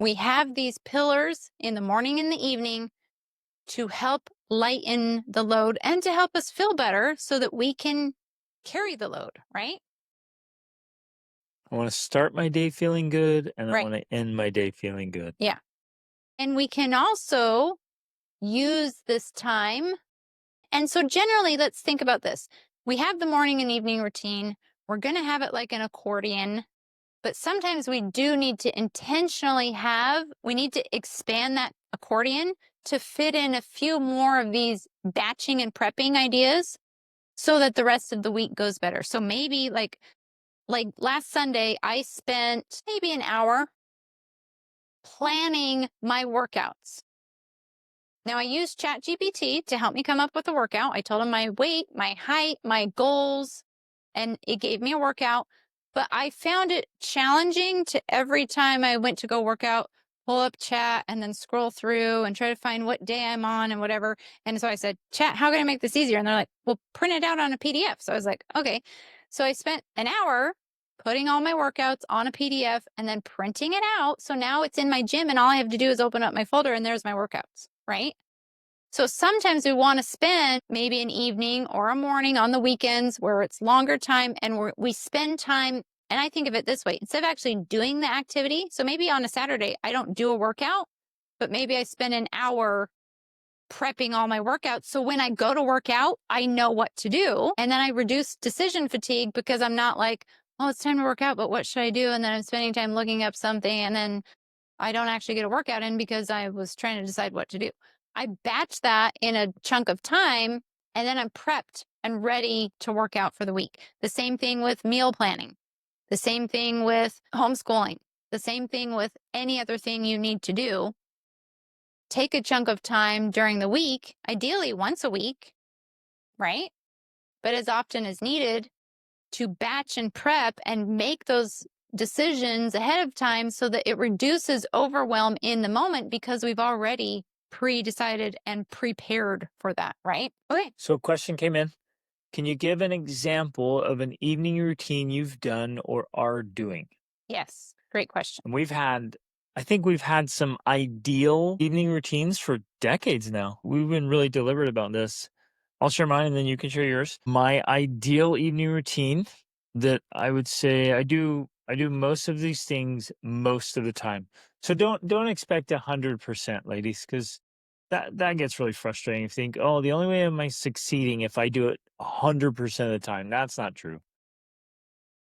We have these pillars in the morning and the evening to help lighten the load and to help us feel better so that we can carry the load, right? I want to start my day feeling good and I Right. want to end my day feeling good. Yeah. And we can also use this time. And so, generally, let's think about this. We have the morning and evening routine. We're going to have it like an accordion, but sometimes we do need to intentionally we need to expand that accordion to fit in a few more of these batching and prepping ideas so that the rest of the week goes better. So maybe like last Sunday, I spent maybe an hour planning my workouts. Now I used ChatGPT to help me come up with a workout. I told him my weight, my height, my goals, and it gave me a workout. But I found it challenging to every time I went to go work out, pull up chat and then scroll through and try to find what day I'm on and whatever. And so I said, Chat, how can I make this easier? And they're like, well, print it out on a PDF. So I was like, okay. So I spent an hour putting all my workouts on a PDF and then printing it out. So now it's in my gym and all I have to do is open up my folder and there's my workouts, right? So sometimes we want to spend maybe an evening or a morning on the weekends where it's longer time and we spend time. And I think of it this way, instead of actually doing the activity. So maybe on a Saturday, I don't do a workout, but maybe I spend an hour prepping all my workouts. So when I go to work out, I know what to do. And then I reduce decision fatigue because I'm not like, oh, it's time to work out, but what should I do? And then I'm spending time looking up something and then I don't actually get a workout in because I was trying to decide what to do. I batch that in a chunk of time and then I'm prepped and ready to work out for the week. The same thing with meal planning, the same thing with homeschooling, the same thing with any other thing you need to do. Take a chunk of time during the week, ideally once a week, right? But as often as needed to batch and prep and make those decisions ahead of time so that it reduces overwhelm in the moment because we've already pre-decided and prepared for that, right? Okay. So, a question came in. Can you give an example of an evening routine you've done or are doing? Yes. Great question. And I think we've had some ideal evening routines for decades now. We've been really deliberate about this. I'll share mine and then you can share yours. My ideal evening routine that I would say I do most of these things most of the time. So don't expect 100%, ladies, because that gets really frustrating. You think, oh, the only way am I succeeding if I do it 100% of the time. That's not true.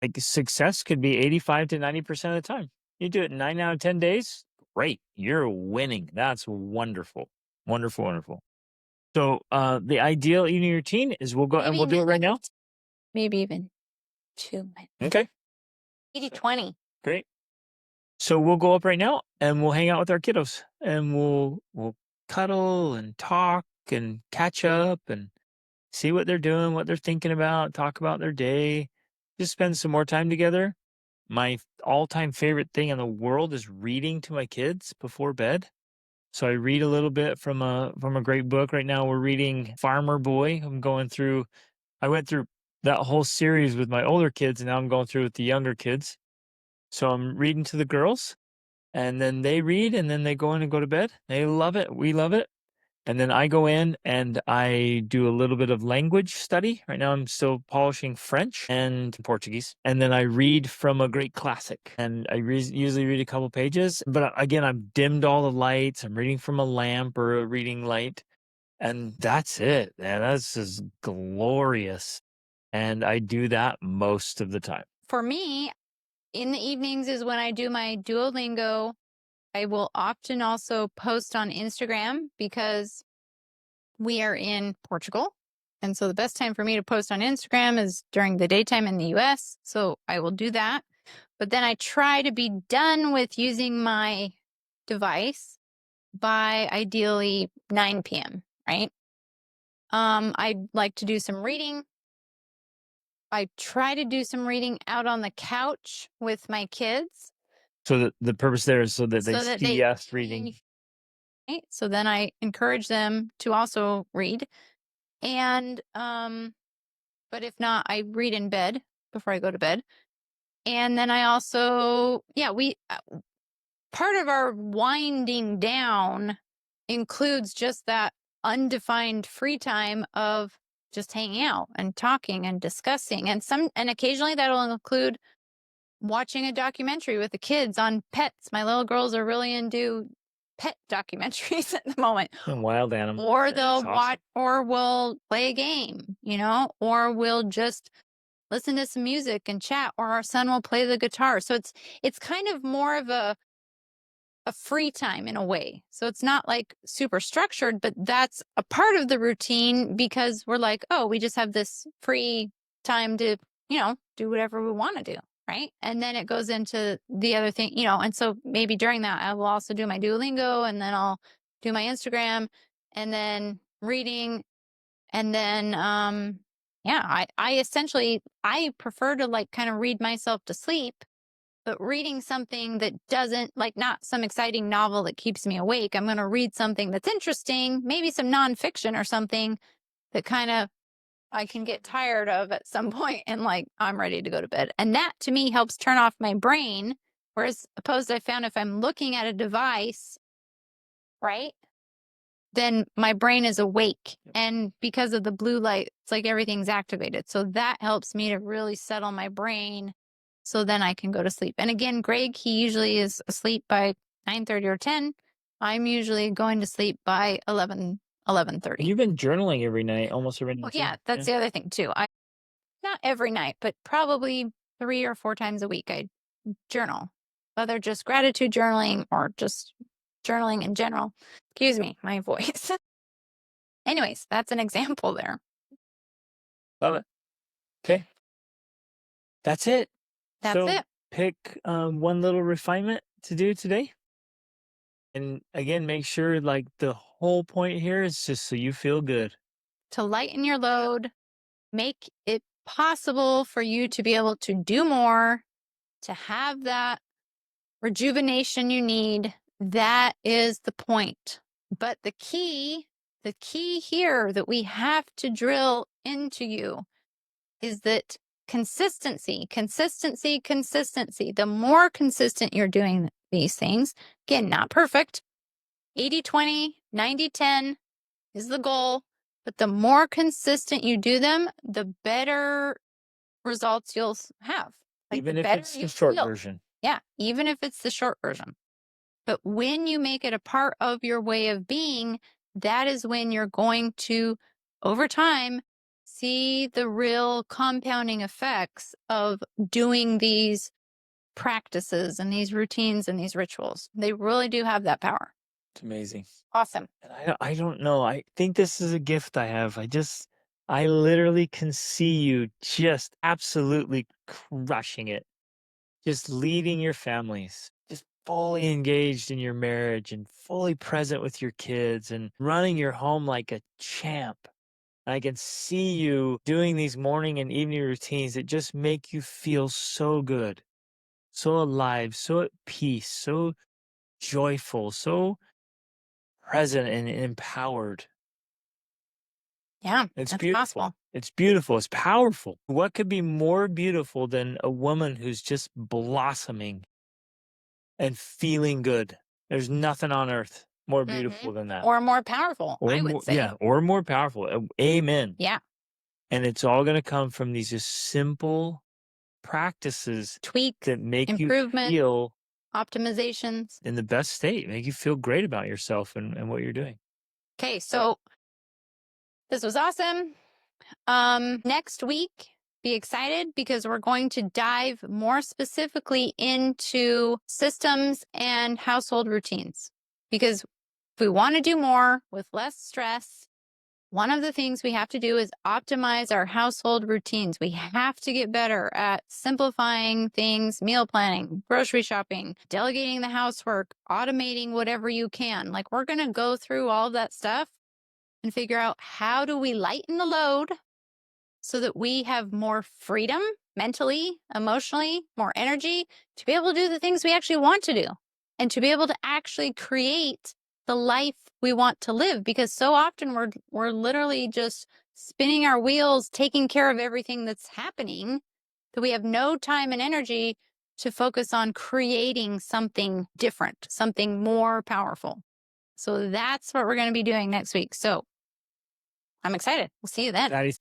Like success could be 85 to 90% of the time. You do it 9 out of 10 days, great. You're winning. That's wonderful. Wonderful, wonderful. So the ideal evening routine is we'll go and Maybe we'll do it right now. maybe even 2 minutes. Okay. 80-20. Great. So we'll go up right now and we'll hang out with our kiddos and we'll cuddle and talk and catch up and see what they're doing, what they're thinking about, talk about their day, just spend some more time together. My all-time favorite thing in the world is reading to my kids before bed. So I read a little bit from a great book. Right now we're reading Farmer Boy. I went through that whole series with my older kids and now I'm going through with the younger kids. So I'm reading to the girls and then they read and then they go in and go to bed. They love it. We love it. And then I go in and I do a little bit of language study. Right now, I'm still polishing French and Portuguese. And then I read from a great classic. And usually read a couple pages. But again, I've dimmed all the lights. I'm reading from a lamp or a reading light. And that's it. Man, that's just glorious. And I do that most of the time. For me, in the evenings is when I do my Duolingo. I will often also post on Instagram because we are in Portugal. And so the best time for me to post on Instagram is during the daytime in the US. So I will do that. But then I try to be done with using my device by ideally 9 p.m., right? I like to do some reading. I try to do some reading out on the couch with my kids So the purpose there is so that they so that see they us reading. right? So then I encourage them to also read. And but if not, I read in bed before I go to bed. And then I also, yeah, part of our winding down includes just that undefined free time of just hanging out and talking and discussing, and occasionally that'll include watching a documentary with the kids on pets. My little girls are really into pet documentaries at the moment. And wild animals. Or That's they'll awesome. watch, or we'll play a game, or we'll just listen to some music and chat, or our son will play the guitar. So it's kind of more of a free time in a way. So it's not like super structured, but that's a part of the routine because we're like, oh, we just have this free time to, do whatever we want to do. Right. And then it goes into the other thing, and so maybe during that, I will also do my Duolingo, and then I'll do my Instagram, and then reading. And then, yeah, I essentially, I prefer to like kind of read myself to sleep, but reading something that doesn't, like, not some exciting novel that keeps me awake. I'm going to read something that's interesting, maybe some nonfiction or something that kind of I can get tired of at some point, and like I'm ready to go to bed. And that to me helps turn off my brain. Whereas opposed, I found if I'm looking at a device, right, then my brain is awake. And because of the blue light, it's like everything's activated. So that helps me to really settle my brain so then I can go to sleep. And again, Greg, he usually is asleep by 9:30 or 10. I'm usually going to sleep by 11:30. You've been journaling every night, almost every Well, night yeah, too. that's the other thing too. I Not every night, but probably 3 or 4 times a week I journal, whether just gratitude journaling or just journaling in general. Excuse me, my voice. Anyways, that's an example there. Love it. Okay. That's it. That's So it. pick one little refinement to do today. And again, make sure like the whole point here is just so you feel good. To lighten your load, make it possible for you to be able to do more, to have that rejuvenation you need. That is the point. But the key here that we have to drill into you is that consistency, consistency, consistency. The more consistent you're doing these things, again, not perfect, 80-20, 90-10 is the goal. But the more consistent you do them, the better results you'll have. Like Even the if better it's the you short feel. version. Yeah, even if it's the short version. But when you make it a part of your way of being, that is when you're going to, over time, see the real compounding effects of doing these practices and these routines and these rituals. They really do have that power. It's amazing. Awesome. And I don't know. I think this is a gift I have. I literally can see you just absolutely crushing it. Just leading your families, just fully engaged in your marriage and fully present with your kids and running your home like a champ. I can see you doing these morning and evening routines that just make you feel so good, so alive, so at peace, so joyful, so present and empowered. Yeah, It's that's beautiful. possible. It's beautiful. It's powerful. What could be more beautiful than a woman who's just blossoming and feeling good? There's nothing on earth more beautiful than that. Or more powerful, Or I would more, say. yeah, or more powerful. Amen. Yeah. And it's all going to come from these just simple practices Tweak, that make you improvement, feel optimizations. in the best state, make you feel great about yourself and what you're doing. Okay, so this was awesome. Next week, be excited because we're going to dive more specifically into systems and household routines. Because if we want to do more with less stress, one of the things we have to do is optimize our household routines. We have to get better at simplifying things, meal planning, grocery shopping, delegating the housework, automating whatever you can. Like, we're going to go through all that stuff and figure out how do we lighten the load so that we have more freedom mentally, emotionally, more energy to be able to do the things we actually want to do and to be able to actually create the life we want to live. Because so often we're literally just spinning our wheels, taking care of everything that's happening, that we have no time and energy to focus on creating something different, something more powerful. So that's what we're going to be doing next week. So I'm excited. We'll see you then. That is